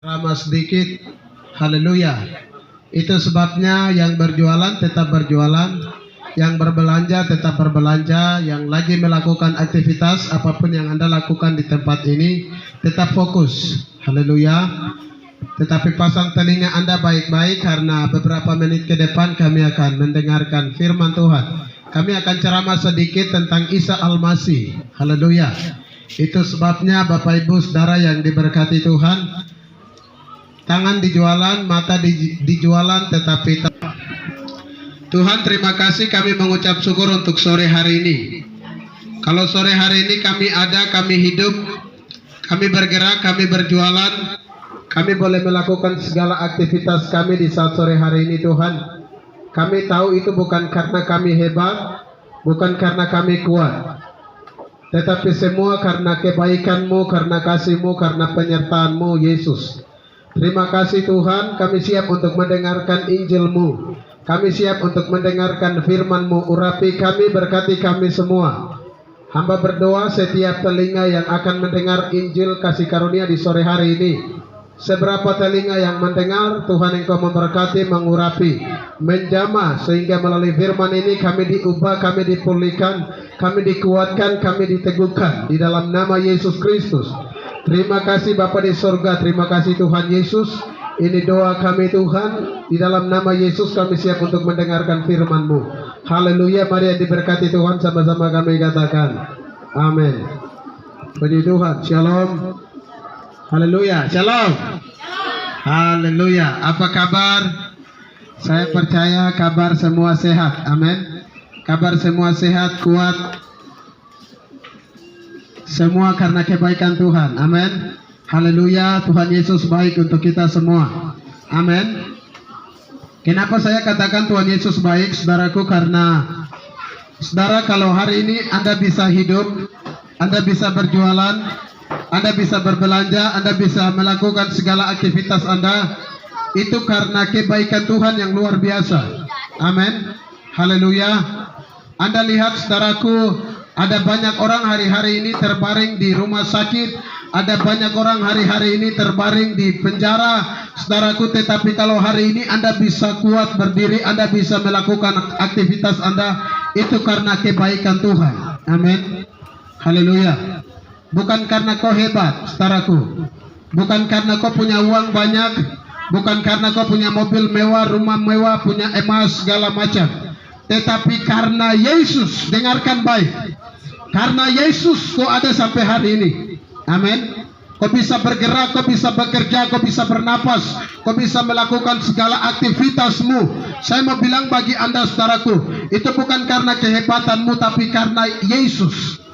Ramah sedikit, haleluya. Itu sebabnya yang berjualan tetap berjualan, yang berbelanja tetap berbelanja, yang lagi melakukan aktivitas apapun yang Anda lakukan di tempat ini tetap fokus, haleluya. Tetapi pasang telinga Anda baik-baik karena beberapa menit ke depan kami akan mendengarkan firman Tuhan. Kami akan ceramah sedikit tentang Isa Al-Masih, haleluya. Itu sebabnya Bapak Ibu Saudara yang diberkati Tuhan, tangan dijualan, mata dijualan, tetapi Tuhan terima kasih, kami mengucap syukur untuk sore hari ini. Kalau sore hari ini kami ada, kami hidup, kami bergerak, kami berjualan, kami boleh melakukan segala aktivitas kami di saat sore hari ini Tuhan. Kami tahu itu bukan karena kami hebat, bukan karena kami kuat, tetapi semua karena kebaikan-Mu, karena kasih-Mu, karena penyertaan-Mu Yesus. Terima kasih Tuhan, kami siap untuk mendengarkan Injil-Mu. Kami siap untuk mendengarkan firman-Mu. Urapi kami, berkati kami semua. Hamba berdoa setiap telinga yang akan mendengar Injil kasih karunia di sore hari ini. Seberapa telinga yang mendengar, Tuhan Engkau memberkati, mengurapi, menjamah, sehingga melalui firman ini kami diubah, kami dipulihkan, kami dikuatkan, kami diteguhkan. Di dalam nama Yesus Kristus. Terima kasih Bapa di surga, terima kasih Tuhan Yesus. Ini doa kami Tuhan, di dalam nama Yesus kami siap untuk mendengarkan firman-Mu. Haleluya, mari yang diberkati Tuhan sama-sama kami katakan amin. Puji Tuhan, shalom. Haleluya, shalom. Haleluya, apa kabar? Saya percaya kabar semua sehat, amin. Kabar semua sehat, kuat, semua karena kebaikan Tuhan, amin. Haleluya, Tuhan Yesus baik untuk kita semua, amin. Kenapa saya katakan Tuhan Yesus baik, saudaraku? Karena saudara, kalau hari ini Anda bisa hidup, Anda bisa berjualan, Anda bisa berbelanja, Anda bisa melakukan segala aktivitas Anda, itu karena kebaikan Tuhan yang luar biasa, amin. Haleluya. Anda lihat saudaraku, ada banyak orang hari-hari ini terbaring di rumah sakit. Ada banyak orang hari-hari ini terbaring di penjara, saudaraku. Tetapi kalau hari ini Anda bisa kuat berdiri, Anda bisa melakukan aktivitas Anda, itu karena kebaikan Tuhan, amin. Haleluya. Bukan karena kau hebat, saudaraku. Bukan karena kau punya uang banyak, bukan karena kau punya mobil mewah, rumah mewah, punya emas segala macam, tetapi karena Yesus. Dengarkan baik, karena Yesus kau ada sampai hari ini, amin. Kau bisa bergerak, kau bisa bekerja, kau bisa bernapas, kau bisa melakukan segala aktivitasmu. Saya mau bilang bagi Anda saudaraku, itu bukan karena kehebatanmu, tapi karena Yesus,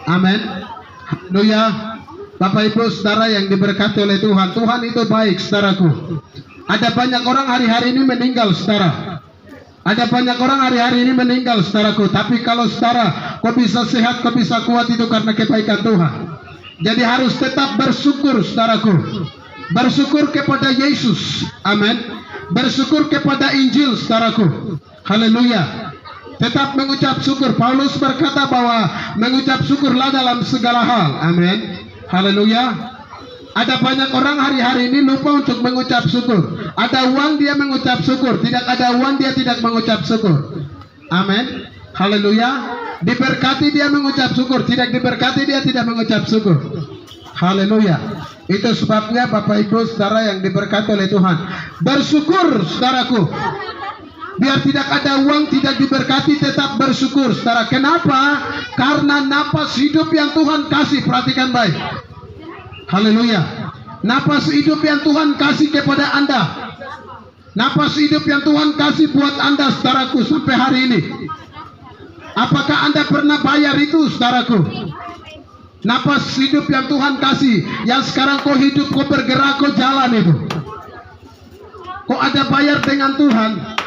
amin. Haleluya. Bapak Ibu Saudara yang diberkati oleh Tuhan, Tuhan itu baik, saudaraku. Ada banyak orang hari-hari ini meninggal, saudara. Ada banyak orang hari-hari ini meninggal, saudaraku. Tapi kalau saudara, kau bisa sehat, kau bisa kuat, itu karena kebaikan Tuhan. Jadi harus tetap bersyukur, saudaraku. Bersyukur kepada Yesus, amin. Bersyukur kepada Injil, saudaraku. Haleluya. Tetap mengucap syukur. Paulus berkata bahwa mengucap syukurlah dalam segala hal, amin. Haleluya. Ada banyak orang hari-hari ini lupa untuk mengucap syukur. Ada uang dia mengucap syukur, tidak ada uang dia tidak mengucap syukur, amin. Haleluya. Diberkati dia mengucap syukur, tidak diberkati dia tidak mengucap syukur. Haleluya. Itu sebabnya Bapak Ibu Saudara yang diberkati oleh Tuhan, bersyukur saudaraku. Biar tidak ada uang, tidak diberkati, tetap bersyukur saudara. Kenapa? Karena napas hidup yang Tuhan kasih, perhatikan baik. Haleluya. Napas hidup yang Tuhan kasih kepada Anda, napas hidup yang Tuhan kasih buat Anda saudaraku sampai hari ini. Apakah Anda pernah bayar itu saudaraku? Napas hidup yang Tuhan kasih, yang sekarang kau hidup, kau bergerak, kau jalan itu, kau ada bayar dengan Tuhan.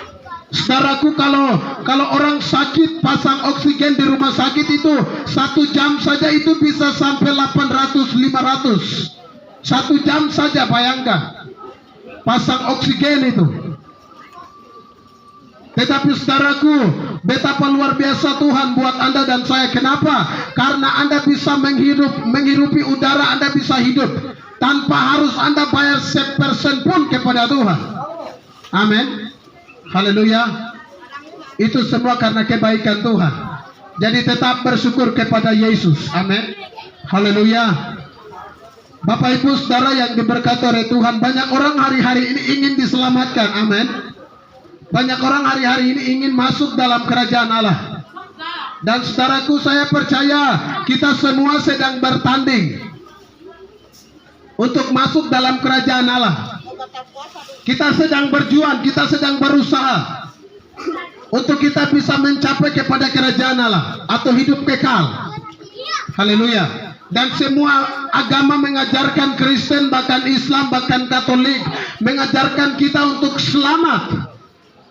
Saudaraku, kalau orang sakit pasang oksigen di rumah sakit itu 1 jam saja itu bisa sampai 800, 500. 1 jam saja, bayangkan pasang oksigen itu. Tetapi saudaraku, betapa luar biasa Tuhan buat Anda dan saya. Kenapa? Karena Anda bisa menghirupi udara, Anda bisa hidup tanpa harus Anda bayar 1% pun kepada Tuhan. Amin. Haleluya. Itu semua karena kebaikan Tuhan. Jadi tetap bersyukur kepada Yesus. Amin. Haleluya. Bapak Ibu Saudara yang diberkati oleh Tuhan, banyak orang hari-hari ini ingin diselamatkan. Amin. Banyak orang hari-hari ini ingin masuk dalam kerajaan Allah. Dan saudaraku, saya percaya kita semua sedang bertanding untuk masuk dalam kerajaan Allah. Kita sedang berjuang, kita sedang berusaha untuk kita bisa mencapai kepada kerajaan Allah atau hidup kekal. Haleluya. Dan semua agama mengajarkan, Kristen, bahkan Islam, bahkan Katolik, mengajarkan kita untuk selamat.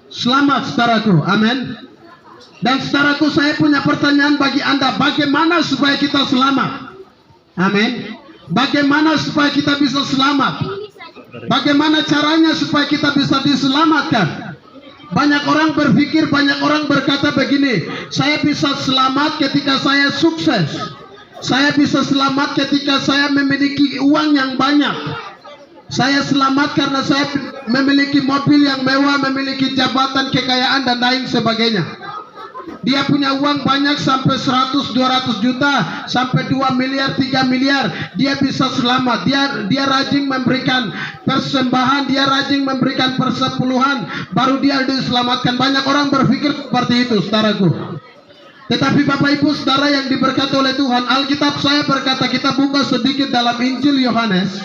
Selamat, saudaraku. Amin. Dan saudaraku, saya punya pertanyaan bagi Anda. Bagaimana supaya kita selamat? Amin. Bagaimana supaya kita bisa selamat? Bagaimana caranya supaya kita bisa diselamatkan? Banyak orang berpikir, banyak orang berkata begini, saya bisa selamat ketika saya sukses. Saya bisa selamat ketika saya memiliki uang yang banyak. Saya selamat karena saya memiliki mobil yang mewah, memiliki jabatan, kekayaan, dan lain sebagainya. Dia punya uang banyak sampai 100-200 juta, sampai 2 miliar, 3 miliar. Dia bisa selamat. Dia rajin memberikan persembahan, dia rajin memberikan persepuluhan, baru dia diselamatkan. Banyak orang berpikir seperti itu, saudaraku. Tetapi Bapak Ibu Saudara yang diberkati oleh Tuhan, Alkitab saya berkata, kita buka sedikit dalam Injil Yohanes.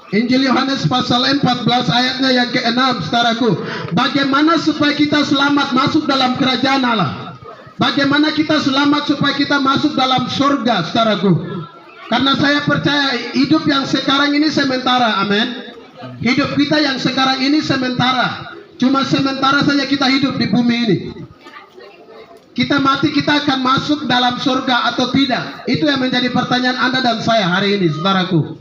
Injil Yohanes pasal 14 ayatnya yang ke-6, saudaraku. Bagaimana supaya kita selamat masuk dalam kerajaan Allah? Bagaimana kita selamat supaya kita masuk dalam surga, saudaraku? Karena saya percaya hidup yang sekarang ini sementara. Amin. Hidup kita yang sekarang ini sementara. Cuma sementara saja kita hidup di bumi ini. Kita mati, kita akan masuk dalam surga atau tidak? Itu yang menjadi pertanyaan Anda dan saya hari ini, saudaraku.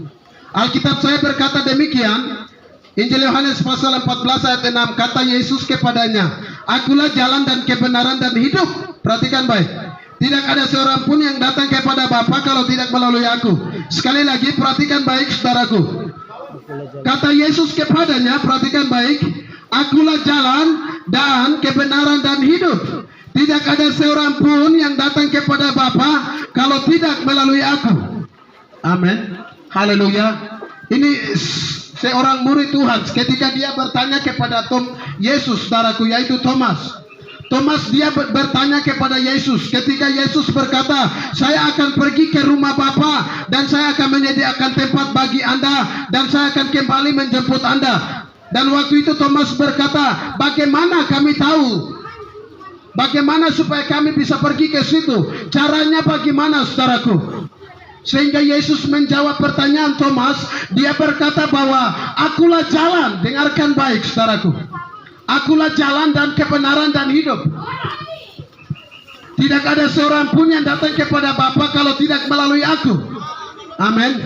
Alkitab saya berkata demikian. Injil Yohanes pasal 14 ayat 6, kata Yesus kepadanya, Akulah jalan dan kebenaran dan hidup. Perhatikan baik. Tidak ada seorang pun yang datang kepada Bapa kalau tidak melalui aku. Sekali lagi, perhatikan baik, saudaraku. Kata Yesus kepadanya, perhatikan baik, Akulah jalan dan kebenaran dan hidup. Tidak ada seorang pun yang datang kepada Bapa kalau tidak melalui aku. Amin. Haleluya. Ini seorang murid Tuhan ketika dia bertanya kepada Yesus, saudaraku, yaitu Thomas. Thomas dia bertanya kepada Yesus ketika Yesus berkata, saya akan pergi ke rumah Bapa dan saya akan menyediakan tempat bagi Anda dan saya akan kembali menjemput Anda. Dan waktu itu Thomas berkata, bagaimana kami tahu? Bagaimana supaya kami bisa pergi ke situ? Caranya bagaimana, saudaraku? Sehingga Yesus menjawab pertanyaan Thomas. Dia berkata bahwa akulah jalan. Dengarkan baik, saudaraku. Akulah jalan dan kebenaran dan hidup. Tidak ada seorang pun yang datang kepada Bapa kalau tidak melalui aku. Amin.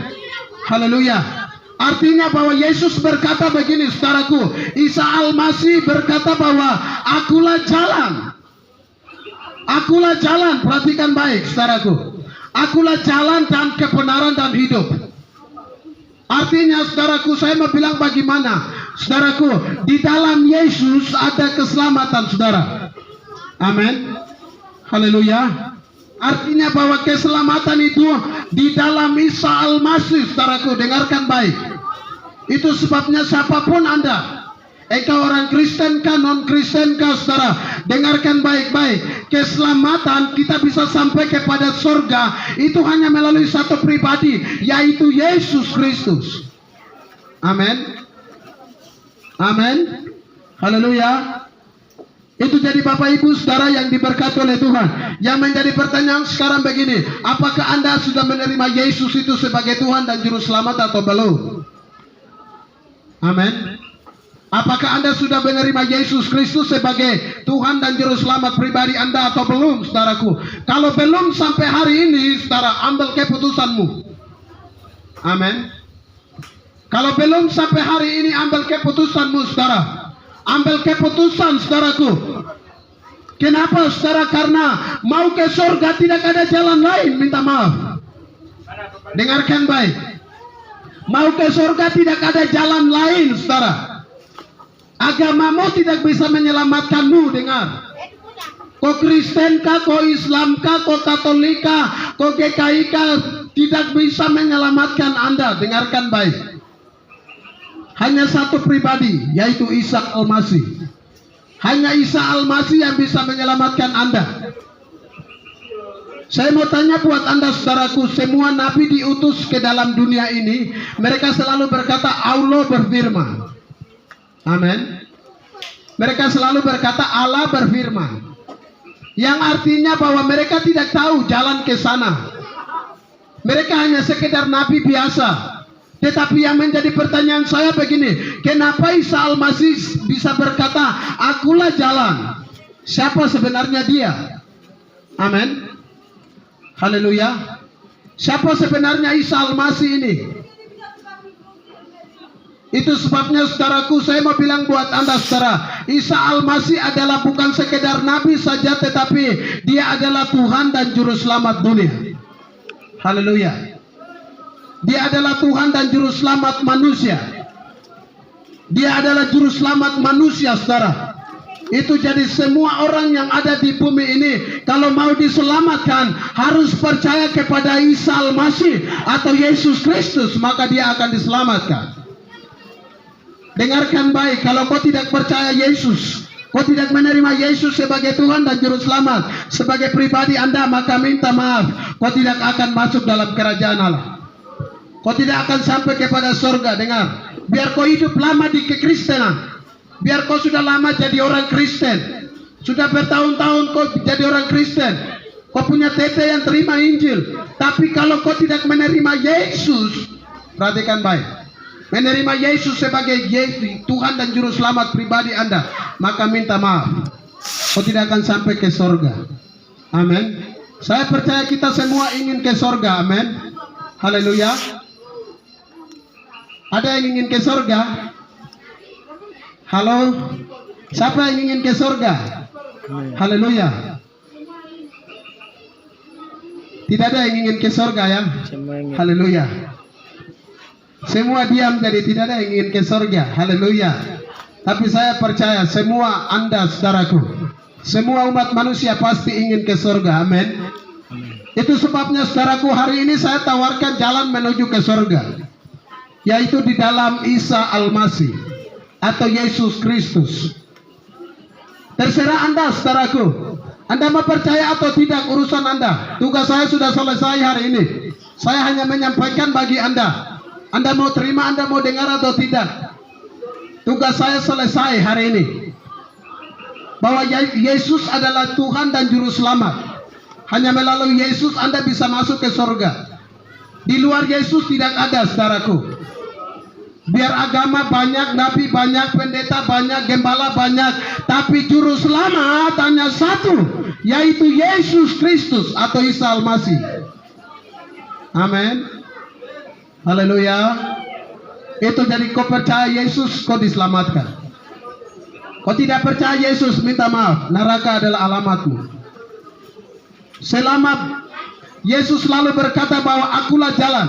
Haleluya. Artinya bahwa Yesus berkata begini, saudaraku. Isa Al-Masih berkata bahwa akulah jalan. Akulah jalan. Perhatikan baik, saudaraku. Akulah jalan dan kebenaran dan hidup. Artinya, saudaraku, saya mau bilang bagaimana? Saudaraku, di dalam Yesus ada keselamatan, saudara. Amin. Haleluya. Artinya bahwa keselamatan itu di dalam Isa Al-Masih, saudaraku. Dengarkan baik. Itu sebabnya siapapun Anda, engkau orang Kristen kah, non-Kristen kah, saudara, dengarkan baik-baik. Keselamatan kita bisa sampai kepada surga itu hanya melalui satu pribadi, yaitu Yesus Kristus. Amin. Amin. Haleluya. Itu jadi Bapak Ibu Saudara yang diberkati oleh Tuhan. Yang menjadi pertanyaan sekarang begini, apakah Anda sudah menerima Yesus itu sebagai Tuhan dan Juru Selamat atau belum? Amin. Apakah Anda sudah menerima Yesus Kristus sebagai Tuhan dan Juru Selamat pribadi Anda atau belum, saudaraku? Kalau belum sampai hari ini, saudara, ambil keputusanmu. Amin. Kalau belum sampai hari ini, ambil keputusanmu, saudara. Ambil keputusan, saudaraku. Kenapa saudara? Karena mau ke surga tidak ada jalan lain, minta maaf. Dengarkan baik. Mau ke surga tidak ada jalan lain, saudara. Agamamu tidak bisa menyelamatkanmu, dengar. Kau Kristen kah, kau Islam kah, kau Katolik kah, kau GKI kah, tidak bisa menyelamatkan Anda. Dengarkan baik. Hanya satu pribadi, yaitu Isa Al-Masih. Hanya Isa Al-Masih yang bisa menyelamatkan Anda. Saya mau tanya buat Anda saudaraku, semua nabi diutus ke dalam dunia ini, mereka selalu berkata Allah berfirman. Amin. Mereka selalu berkata Allah berfirman. Yang artinya bahwa mereka tidak tahu jalan ke sana. Mereka hanya sekedar nabi biasa. Tetapi yang menjadi pertanyaan saya begini, kenapa Isa Al-Masih bisa berkata, akulah jalan? Siapa sebenarnya dia? Amin. Haleluya. Siapa sebenarnya Isa Al-Masih ini? Itu sebabnya saudaraku, saya mau bilang buat Anda saudara, Isa Al-Masih adalah bukan sekedar nabi saja, tetapi dia adalah Tuhan dan Juru Selamat dunia. Haleluya. Dia adalah Tuhan dan Juru Selamat manusia. Dia adalah Juru Selamat manusia, saudara. Itu jadi semua orang yang ada di bumi ini, kalau mau diselamatkan, harus percaya kepada Isa Al-Masih atau Yesus Kristus, maka dia akan diselamatkan. Dengarkan baik, kalau kau tidak percaya Yesus, kau tidak menerima Yesus sebagai Tuhan dan Juru Selamat, sebagai pribadi Anda, maka minta maaf, kau tidak akan masuk dalam kerajaan Allah. Kau tidak akan sampai kepada surga. Dengar, biar kau hidup lama di kekristenan, biar kau sudah lama jadi orang Kristen, sudah bertahun-tahun kau jadi orang Kristen, kau punya tete yang terima Injil, tapi kalau kau tidak menerima Yesus, perhatikan baik, menerima Yesus sebagai Tuhan dan Juru Selamat pribadi Anda, maka minta maaf, kau tidak akan sampai ke surga. Amin. Saya percaya kita semua ingin ke surga. Amin. Haleluya. Ada yang ingin ke surga? Halo? Siapa yang ingin ke surga? Haleluya. Tidak ada yang ingin ke surga ya? Haleluya. Semua diam, jadi tidak ada yang ingin ke surga. Haleluya. Tapi saya percaya semua Anda saudaraku, semua umat manusia pasti ingin ke surga. Amin. Itu sebabnya saudaraku, hari ini saya tawarkan jalan menuju ke surga, yaitu di dalam Isa Al-Masih atau Yesus Kristus. Terserah Anda saudaraku, Anda mau percaya atau tidak, urusan Anda. Tugas saya sudah selesai hari ini. Saya hanya menyampaikan bagi Anda. Anda mau terima, Anda mau dengar atau tidak, tugas saya selesai hari ini. Bahwa Yesus adalah Tuhan dan Juru Selamat. Hanya melalui Yesus Anda bisa masuk ke surga. Di luar Yesus tidak ada saudaraku. Biar agama banyak, nabi banyak, pendeta banyak, gembala banyak, tapi Juru Selamat hanya satu, yaitu Yesus Kristus atau Isa Al-Masih. Amin. Haleluya. Itu jadi kau percaya Yesus, kau diselamatkan. Kau tidak percaya Yesus, minta maaf, neraka adalah alamatmu. Selamat. Yesus selalu berkata bahwa akulah jalan,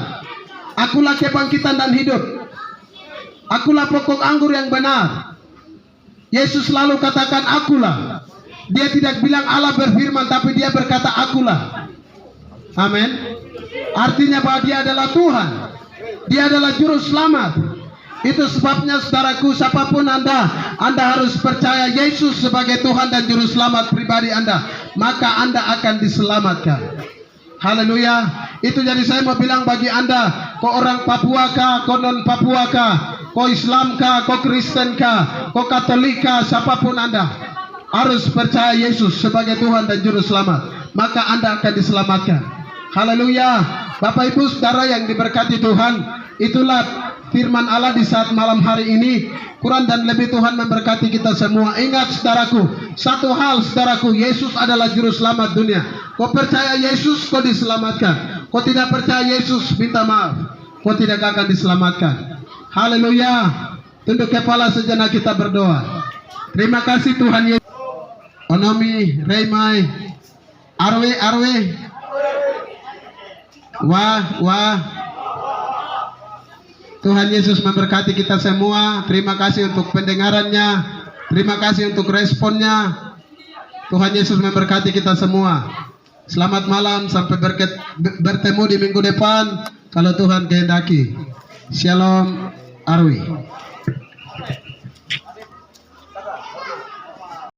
akulah kebangkitan dan hidup, akulah pokok anggur yang benar. Yesus selalu katakan akulah. Dia tidak bilang Allah berfirman, tapi dia berkata akulah. Amin. Artinya bahwa dia adalah Tuhan, dia adalah Juru Selamat. Itu sebabnya saudaraku, siapapun Anda harus percaya Yesus sebagai Tuhan dan Juru Selamat pribadi Anda, maka Anda akan diselamatkan. Haleluya. Itu jadi saya mau bilang bagi Anda, kau orang Papua kah, kau non Papua kah, kau Islam kah, kau Kristen kah, kau Katolik kah, siapapun Anda harus percaya Yesus sebagai Tuhan dan Juru Selamat, maka Anda akan diselamatkan. Haleluya. Bapak Ibu Saudara yang diberkati Tuhan, itulah firman Allah di saat malam hari ini. Quran dan lebih Tuhan memberkati kita semua. Ingat saudaraku, satu hal saudaraku, Yesus adalah Juru Selamat dunia. Kau percaya Yesus, kau diselamatkan. Kau tidak percaya Yesus, minta maaf, kau tidak akan diselamatkan. Haleluya. Tunduk kepala sejenak, kita berdoa. Terima kasih Tuhan Yesus. Onomi, Reymai, Arwe, Wah. Tuhan Yesus memberkati kita semua. Terima kasih untuk pendengarannya. Terima kasih untuk responnya. Tuhan Yesus memberkati kita semua. Selamat malam, sampai bertemu di minggu depan kalau Tuhan kehendaki. Shalom, Arwi.